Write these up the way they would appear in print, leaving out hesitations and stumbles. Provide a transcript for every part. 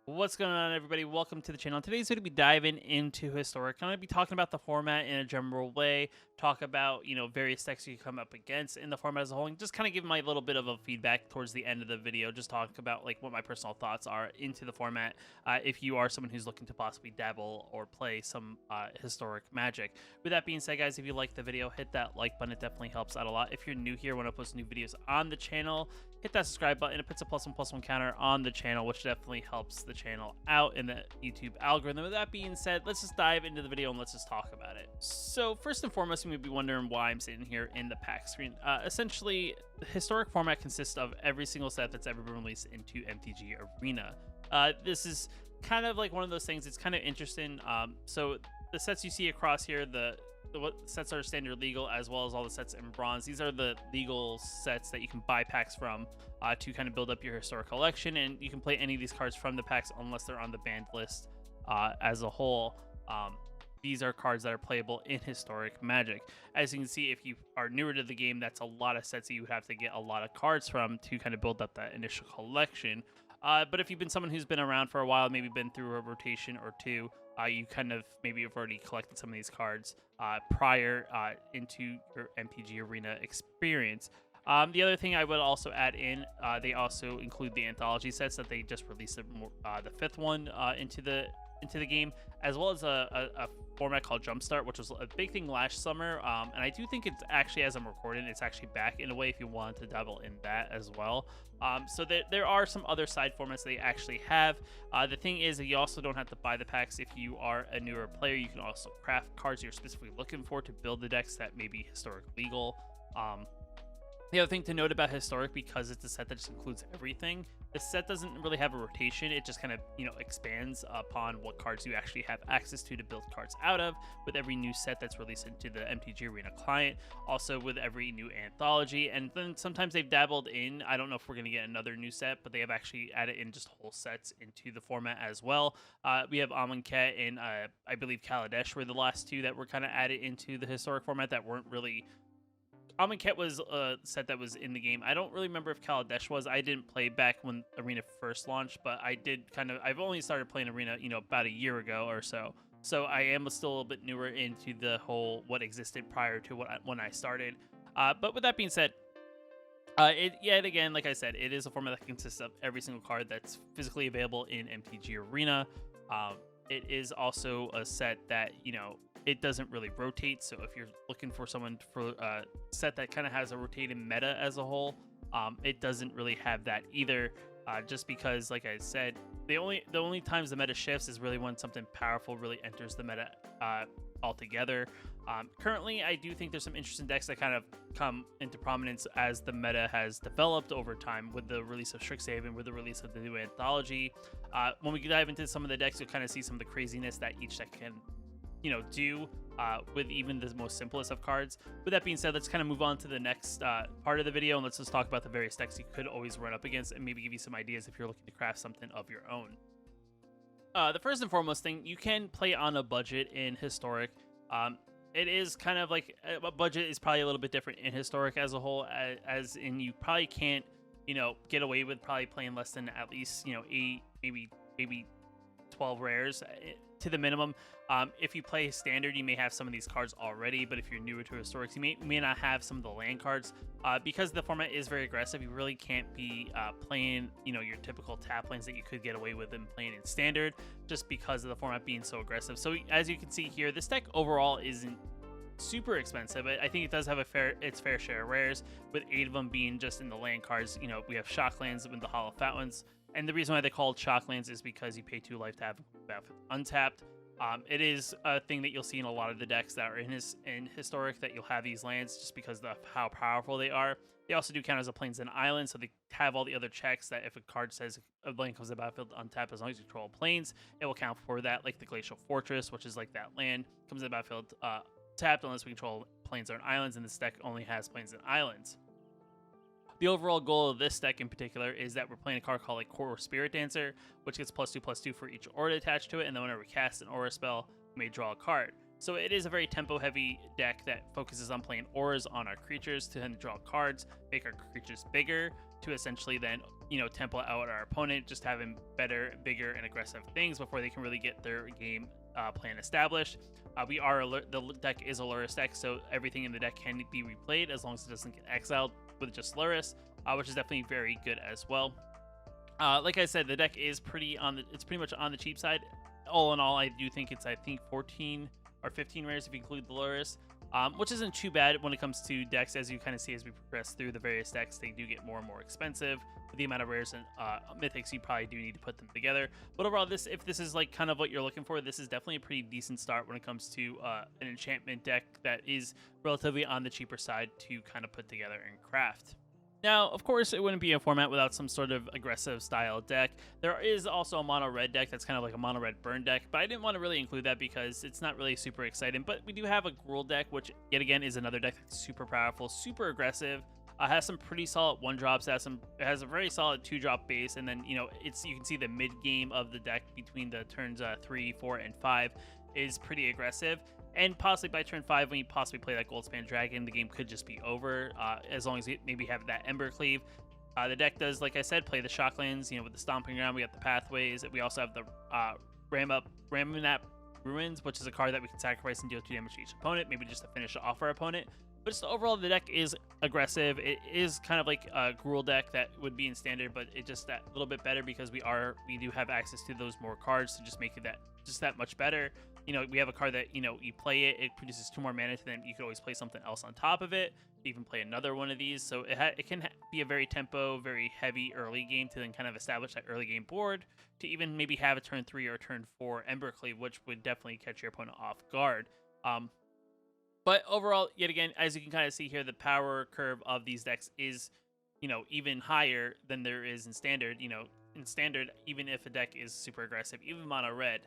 What's going on, everybody? Welcome to the channel. Today's going to be diving into historic. I'm going to be talking about the format in a general way, talk about, various decks you come up against in the format as a whole, and just kind of give my little bit of a feedback towards the end of the video. Just talk about like what my personal thoughts are into the format. If you are someone who's looking to possibly dabble or play some historic Magic. With that being said, guys, if you like the video, hit that like button. It definitely helps out a lot. If you're new here, when I post new videos on the channel, hit that subscribe button. It puts a +1/+1 counter on the channel, which definitely helps the channel out in the YouTube algorithm. With that being said, let's just dive into the video and let's just talk about it. So first and foremost, you may be wondering why I'm sitting here in the pack screen. Essentially, the historic format consists of every single set that's ever been released into MTG Arena. This is kind of like one of those things. It's kind of interesting. So the sets you see across here, what sets are standard legal, as well as all the sets in bronze. These are the legal sets that you can buy packs from to kind of build up your historic collection, and you can play any of these cards from the packs unless they're on the banned list as a whole. These are cards that are playable in historic Magic. As you can see, if you are newer to the game, that's a lot of sets that you would have to get a lot of cards from to kind of build up that initial collection. But if you've been someone who's been around for a while, maybe been through a rotation or two, you kind of maybe have already collected some of these cards prior into your MTG Arena experience. The other thing I would also add in, they also include the anthology sets that they just released the fifth one into the game, as well as a format called Jumpstart, which was a big thing last summer. And I do think it's actually, as I'm recording, it's actually back in a way if you wanted to dabble in that as well. So there are some other side formats they actually have. The thing is that you also don't have to buy the packs. If you are a newer player, you can also craft cards you're specifically looking for to build the decks that may be historic legal. The other thing to note about historic, because it's a set that just includes everything, the set doesn't really have a rotation. It just kind of expands upon what cards you actually have access to build cards out of with every new set that's released into the MTG Arena client, also with every new anthology. And then sometimes they've dabbled in, I don't know if we're going to get another new set, but they have actually added in just whole sets into the format as well. We have Amonkhet and I believe Kaladesh were the last two that were kind of added into the historic format that weren't really. Amonkhet was a set that was in the game. I don't really remember if Kaladesh was. I didn't play back when Arena first launched, but I did I've only started playing Arena, about a year ago or so. So I am still a little bit newer into the whole what existed prior to when I started. But with that being said, yet again, like I said, it is a format that consists of every single card that's physically available in MTG Arena. It is also a set that, it doesn't really rotate. So if you're looking for someone for a set that kind of has a rotating meta as a whole, it doesn't really have that either. Just because, like I said, the only times the meta shifts is really when something powerful really enters the meta altogether. Currently, I do think there's some interesting decks that kind of come into prominence as the meta has developed over time with the release of Strixhaven, with the release of the new anthology. When we dive into some of the decks, you'll kind of see some of the craziness that each deck can do with even the most simplest of cards. With that being said, let's kind of move on to the next part of the video, and let's just talk about the various decks you could always run up against and maybe give you some ideas if you're looking to craft something of your own. The first and foremost thing, you can play on a budget in historic. It is kind of like a budget is probably a little bit different in historic as a whole, as in you probably can't get away with probably playing less than at least 8, maybe 12 rares to the minimum. If you play standard, you may have some of these cards already, but if you're newer to historics, you may not have some of the land cards. Because the format is very aggressive, you really can't be playing your typical tap lanes that you could get away with in playing in standard, just because of the format being so aggressive. So as you can see here, this deck overall isn't super expensive, but I think it does have its fair share of rares, with 8 of them being just in the land cards. We have shock lands with the Hollow Fountains. And the reason why they're called shock lands is because you pay 2 life to have Battlefield untapped. It is a thing that you'll see in a lot of the decks that are in historic, that you'll have these lands just because of how powerful they are. They also do count as a plains and island, so they have all the other checks that if a card says a land comes to Battlefield untapped, as long as you control plains, it will count for that, like the Glacial Fortress, which is like that land comes to Battlefield tapped unless we control plains or islands, and this deck only has plains and islands. The overall goal of this deck in particular is that we're playing a card called like Core Spirit Dancer, which gets +2/+2 for each aura attached to it, and then whenever we cast an aura spell, we may draw a card. So it is a very tempo-heavy deck that focuses on playing auras on our creatures to then draw cards, make our creatures bigger, to essentially then, tempo out our opponent, just having better, bigger, and aggressive things before they can really get their game plan established. The deck is a Lurrus deck, so everything in the deck can be replayed as long as it doesn't get exiled with just Lurrus, which is definitely very good as well. Like I said, the deck is pretty much on the cheap side. All in all, I do think it's 14 or 15 rares if you include the Lurrus, which isn't too bad when it comes to decks. As you kind of see as we progress through the various decks, they do get more and more expensive with the amount of rares and mythics you probably do need to put them together. But overall, if this is like kind of what you're looking for, this is definitely a pretty decent start when it comes to an enchantment deck that is relatively on the cheaper side to kind of put together and craft. Now, of course, it wouldn't be a format without some sort of aggressive style deck. There is also a mono red deck that's kind of like a mono red burn deck, but I didn't want to really include that because it's not really super exciting. But we do have a Gruul deck, which yet again is another deck that's super powerful, super aggressive. Has some pretty solid 1-drops. It has a very solid 2-drop base, and then you can see the mid game of the deck between the turns 3, 4, and 5 is pretty aggressive. And possibly by turn 5, when you possibly play that Goldspan Dragon, the game could just be over, as long as you maybe have that Ember Cleave. The deck does, like I said, play the Shocklands, with the Stomping Ground. We got the Pathways. We also have the Ramunap Ruins, which is a card that we can sacrifice and deal 2 damage to each opponent, maybe just to finish off our opponent. But just overall, the deck is aggressive. It is kind of like a Gruul deck that would be in Standard, but it's just that little bit better because we do have access to those more cards to just make it that much better. We have a card that, you play it produces 2 more mana, then you could always play something else on top of it, even play another one of these. So it can be a very very heavy early game to then kind of establish that early game board, to even maybe have a turn 3 or turn 4 Ember Cleave, which would definitely catch your opponent off guard. But overall, yet again, as you can kind of see here, the power curve of these decks is, even higher than there is in Standard. In Standard, even if a deck is super aggressive, even mono red,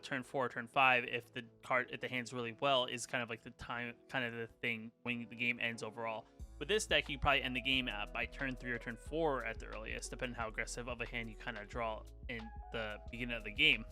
turn 4, turn 5, if the hand's really well, is kind of like the time, kind of the thing when the game ends overall. With this deck, you probably end the game by turn 3 or turn 4 at the earliest, depending on how aggressive of a hand you kind of draw in the beginning of the game.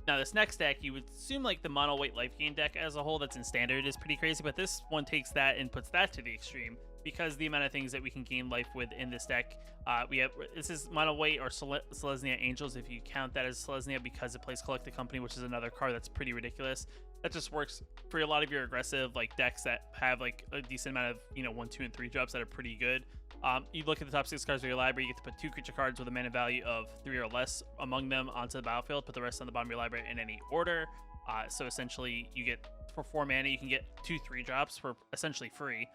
Now, this next deck, you would assume like the mono white life gain deck as a whole that's in Standard is pretty crazy, but this one takes that and puts that to the extreme, because the amount of things that we can gain life with in this deck. This is mono white or Selesnya Angels, if you count that as Selesnya, because it plays Collect the Company, which is another card that's pretty ridiculous. That just works for a lot of your aggressive like decks that have like a decent amount of 1, 2, and 3 drops that are pretty good. You look at the top 6 cards of your library, you get to put 2 creature cards with a mana value of 3 or less among them onto the battlefield, put the rest on the bottom of your library in any order. So essentially, you get, for 4 mana, you can get 2 3-drops for essentially free.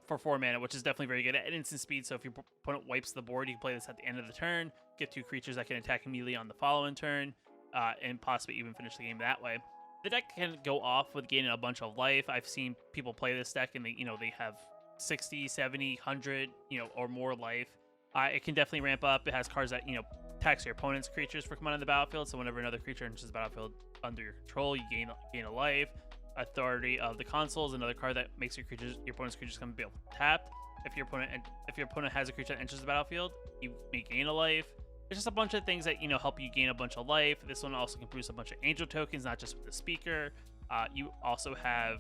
For 4 mana, which is definitely very good at instant speed. So if your opponent wipes the board, you can play this at the end of the turn, get 2 creatures that can attack immediately on the following turn, and possibly even finish the game that way. The deck can go off with gaining a bunch of life. I've seen people play this deck and they have 60, 70, 100, or more life. It can definitely ramp up. It has cards that, tax your opponent's creatures for coming on the battlefield. So whenever another creature enters the battlefield under your control, you gain a life. Authority of the Consul is another card that makes your opponent's creatures come be able to tap. If your opponent has a creature that enters the battlefield, you may gain a life. There's just a bunch of things that help you gain a bunch of life. This one also can produce a bunch of angel tokens, not just with the speaker. You also have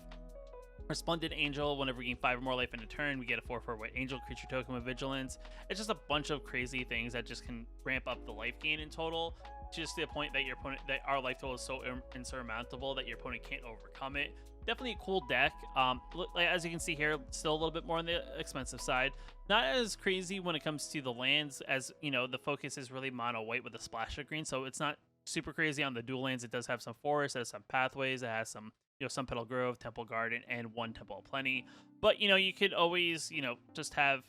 Resplendent Angel. Whenever we gain 5 or more life in a turn, we get a 4/4 white angel creature token with vigilance. It's just a bunch of crazy things that just can ramp up the life gain in total, just to the point that our life total is so insurmountable that your opponent can't overcome it. Definitely a cool deck. As you can see here, still a little bit more on the expensive side. Not as crazy when it comes to the lands, as the focus is really mono white with a splash of green, so it's not super crazy on the dual lands. It does have some forests, it has some pathways, it has some Sun Petal Grove, Temple Garden, and 1 Temple of Plenty. But you could always just have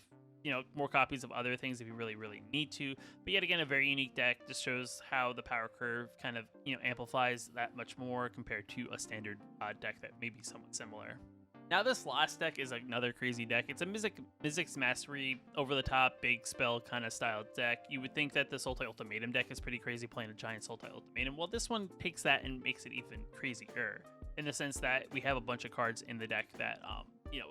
more copies of other things if you really need to. But yet again, a very unique deck. Just shows how the power curve kind of amplifies that much more compared to a standard deck that may be somewhat similar. Now, this last deck is another crazy deck. It's a Mizzix Mastery, over-the-top, big spell kind of style deck. You would think that the Sultai Ultimatum deck is pretty crazy, playing a giant Sultai Ultimatum. Well, this one takes that and makes it even crazier, in the sense that we have a bunch of cards in the deck that,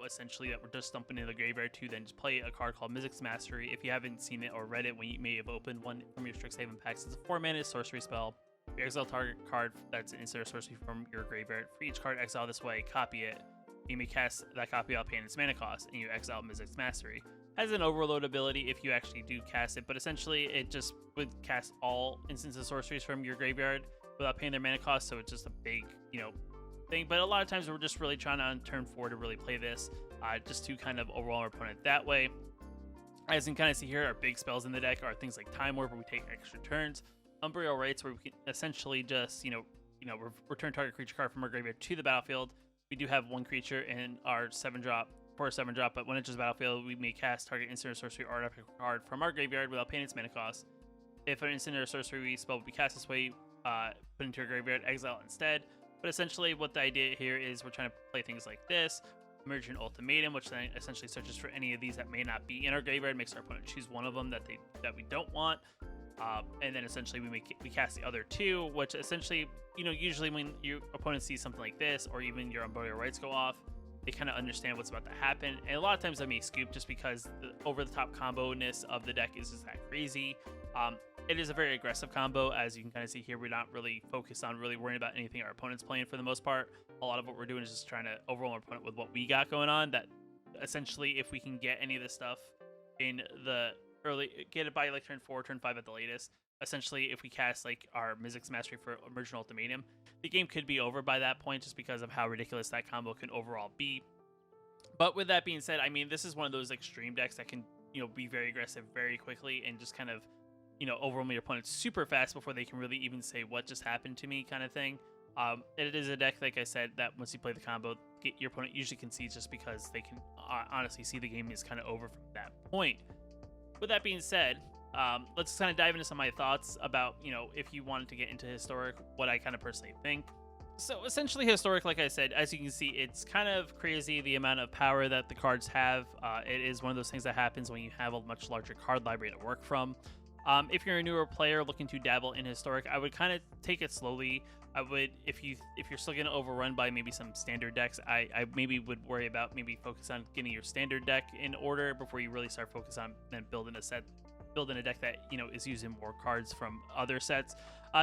essentially that we're just dumping in the graveyard to then just play a card called Mizzix Mastery. If you haven't seen it or read it, when you may have opened one from your Strixhaven packs, it's a 4-mana sorcery spell. You exile target card that's an instant sorcery from your graveyard. For each card exiled this way, copy it. You may cast that copy out, paying its mana cost, and you exile Mizzix Mastery. has an overload ability if you actually do cast it, but essentially it just would cast all instants of sorceries from your graveyard without paying their mana cost, so it's just a big, thing. But a lot of times we're just really trying to on turn 4 to really play this, just to kind of overwhelm our opponent that way. As you can kind of see here, our big spells in the deck are things like Time Warp, where we take extra turns, Umbral Rites, where we can essentially just, return target creature card from our graveyard to the battlefield. We do have one creature in our 7-drop, for a 7-drop, but when it enters the battlefield, we may cast target instant or sorcery artifact card from our graveyard without paying its mana cost. If an instant or sorcery spell would be cast this way, put into your graveyard, exile it instead. But essentially, what the idea here is we're trying to play things like this. Emergent Ultimatum, which then essentially searches for any of these that may not be in our graveyard, makes our opponent choose one of them that we don't want. And then essentially we cast the other two, which essentially, usually when your opponent sees something like this, or even your Umbral Rites go off, they kind of understand what's about to happen. And a lot of times I may scoop just because the over-the-top combo-ness of the deck is just that crazy. It is a very aggressive combo, as you can kind of see here. We're not really focused on really worrying about anything our opponent's playing for the most part. A lot of what we're doing is just trying to overwhelm our opponent with what we got going on. That essentially, if we can get any of this stuff in the get it by like turn 4, turn 5 at the latest. Essentially, if we cast like our Mizzix Mastery for Emergent Ultimatum, the game could be over by that point just because of how ridiculous that combo can overall be. But with that being said, I mean, this is one of those extreme decks that can, be very aggressive very quickly and just kind of, overwhelm your opponent super fast before they can really even say what just happened to me kind of thing. It is a deck, like I said, that once you play the combo, your opponent usually concedes just because they can honestly see the game is kind of over from that point. With that being said, let's kind of dive into some of my thoughts about, if you wanted to get into Historic, what I kind of personally think. So essentially Historic, like I said, as you can see, it's kind of crazy the amount of power that the cards have. It is one of those things that happens when you have a much larger card library to work from. If you're a newer player looking to dabble in Historic, I would kind of take it slowly. I would, if you're still getting overrun by maybe some standard decks, I maybe would worry about maybe focus on getting your standard deck in order before you really start focus on then building a deck that is using more cards from other sets.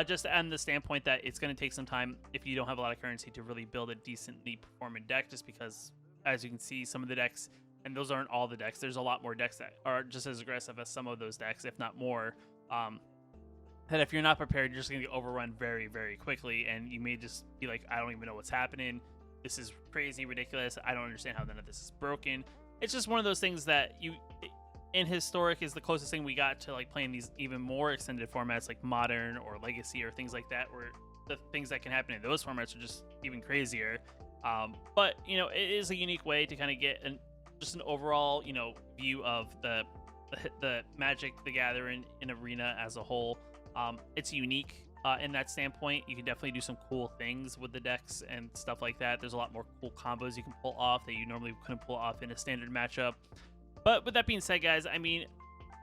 Just on the standpoint that it's going to take some time if you don't have a lot of currency to really build a decently performing deck, just because as you can see, some of the decks, and those aren't all the decks, there's a lot more decks that are just as aggressive as some of those decks, if not more. That if you're not prepared, you're just going to get overrun very, very quickly, and you may just be like, I don't even know what's happening. This is crazy, ridiculous. I don't understand how none of this is broken. It's just one of those things that in Historic is the closest thing we got to like playing these even more extended formats like Modern or Legacy or things like that, where the things that can happen in those formats are just even crazier. But it is a unique way to kind of get just an overall view of the Magic the Gathering in Arena as a whole. It's unique in that standpoint. You can definitely do some cool things with the decks and stuff like that. There's a lot more cool combos you can pull off that you normally couldn't pull off in a standard matchup. But with that being said, guys, I mean,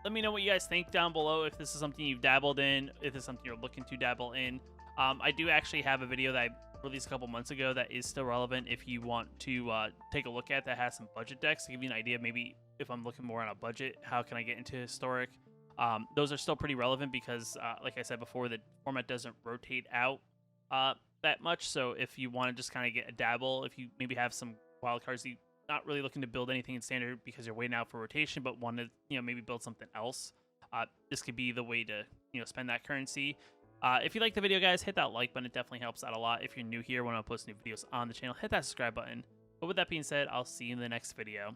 let me know what you guys think down below, if this is something you've dabbled in, if it's something you're looking to dabble in. I do actually have a video that I released a couple months ago that is still relevant if you want to take a look at, that has some budget decks to give you an idea. Maybe if I'm looking more on a budget, how can I get into Historic? Those are still pretty relevant because, like I said before, the format doesn't rotate out that much. So if you want to just kind of get a dabble, if you maybe have some wild cards, you're not really looking to build anything in standard because you're waiting out for rotation, but want to maybe build something else, this could be the way to spend that currency. If you like the video, guys, hit that like button. It definitely helps out a lot. If you're new here, when I post new videos on the channel, hit that subscribe button. But with that being said, I'll see you in the next video.